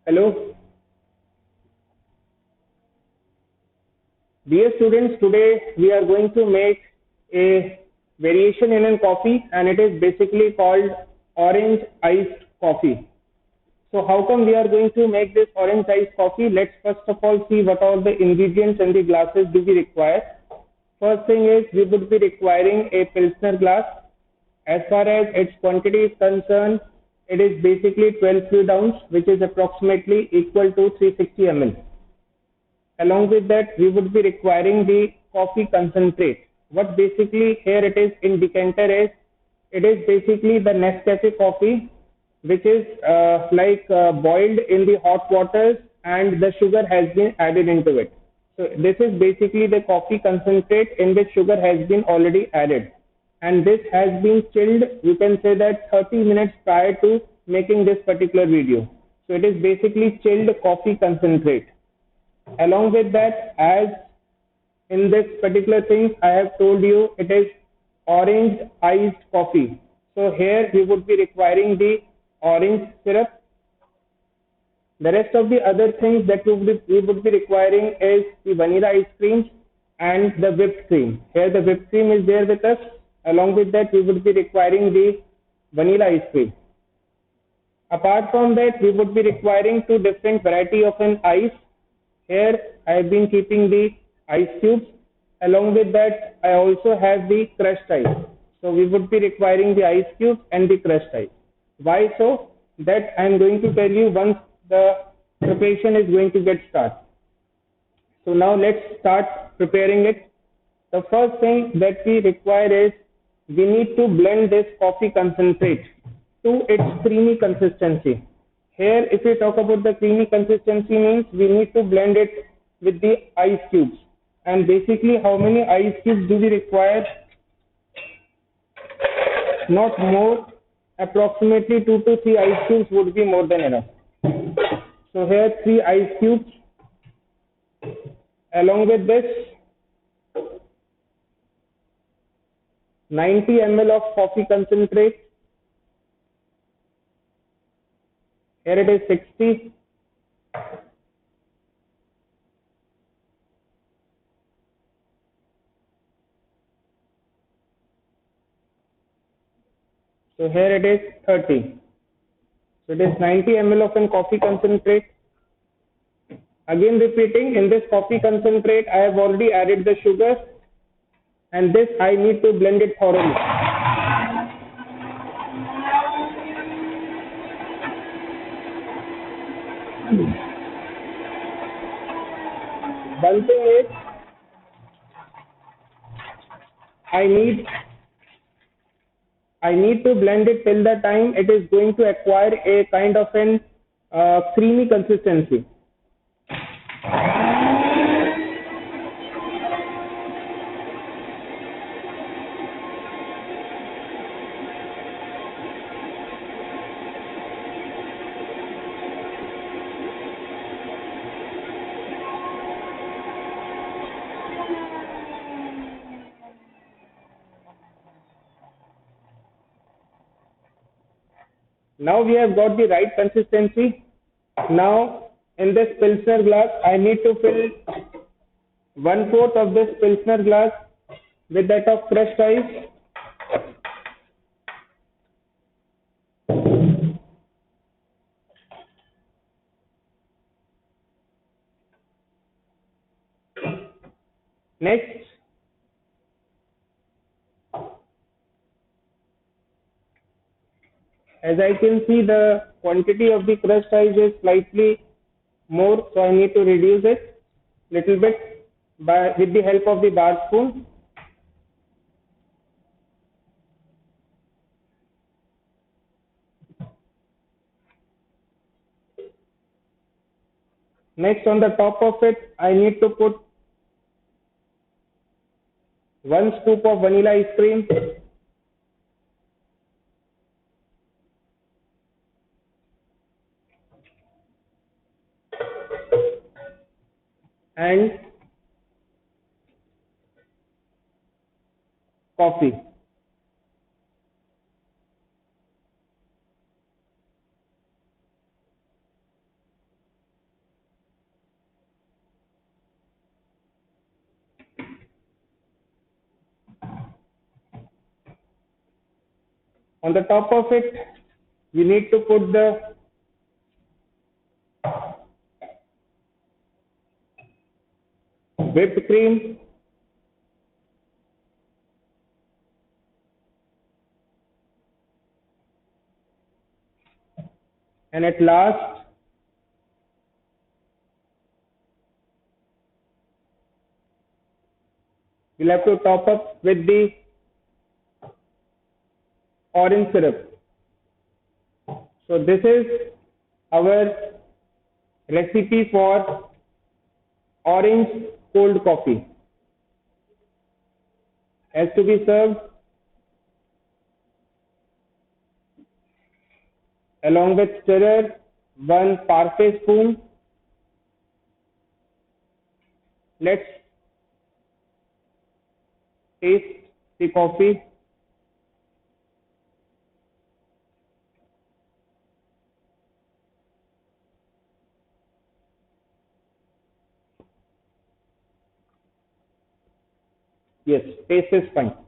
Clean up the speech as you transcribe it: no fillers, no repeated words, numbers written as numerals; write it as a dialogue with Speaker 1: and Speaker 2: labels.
Speaker 1: Hello, dear students. Today we are going to make a variation in a coffee, and it is basically called orange iced coffee. So, how come we are going to make this orange iced coffee? Let's first of all see what all the ingredients and the glasses do we require. First thing is we would be requiring a Pilsner glass. As far as its quantity is concerned, it is basically 12 fluid ounce, which is approximately equal to 360 ml. Along with that, we would be requiring the coffee concentrate. What basically here it is in decanter is, it is basically the Nescafe coffee, which is boiled in the hot waters and the sugar has been added into it. So this is basically the coffee concentrate in which sugar has been already added. And this has been chilled, you can say that 30 minutes prior to making this particular video. So it is basically chilled coffee concentrate. Along with that, as in this particular thing I have told you, it is orange iced coffee. So here we would be requiring the orange syrup. The rest of the other things that we would be requiring is the vanilla ice cream and the whipped cream. Here the whipped cream is there with us. Along with that, we would be requiring the vanilla ice cream. Apart from that, we would be requiring two different variety of an ice. Here I have been keeping the ice cubes. Along with that, I also have the crushed ice. So we would be requiring the ice cubes and the crushed ice. Why so? That I am going to tell you once the preparation is going to get started. So now let's start preparing it. The first thing that we require is we need to blend this coffee concentrate to its creamy consistency. Here, if we talk about the creamy consistency, means we need to blend it with the ice cubes. And basically, how many ice cubes do we require? Not more. Approximately 2 to 3 ice cubes would be more than enough. So here 3 ice cubes. Along with this, 90 ml of coffee concentrate. Here it is 60. So here it is 30. So it is 90 ml of an coffee concentrate. Again repeating, in this coffee concentrate, I have already added the sugar, and this I need to blend it thoroughly. One thing is, I need to blend it till the time it is going to acquire a kind of an creamy consistency. Now we have got the right consistency. Now in this Pilsner glass, I need to fill 1/4 of this Pilsner glass with that of crushed ice. Next, as I can see, the quantity of the crushed ice is slightly more, so I need to reduce it little bit with the help of the bar spoon. Next, on the top of it, I need to put 1 scoop of vanilla ice cream, and coffee. On the top of it, you need to put the whipped cream, and at last we'll have to top up with the orange syrup. So this is our recipe for orange cold coffee. Has to be served along with stirrer, 1 parfait spoon. Let's taste the coffee. Yes, taste is fine.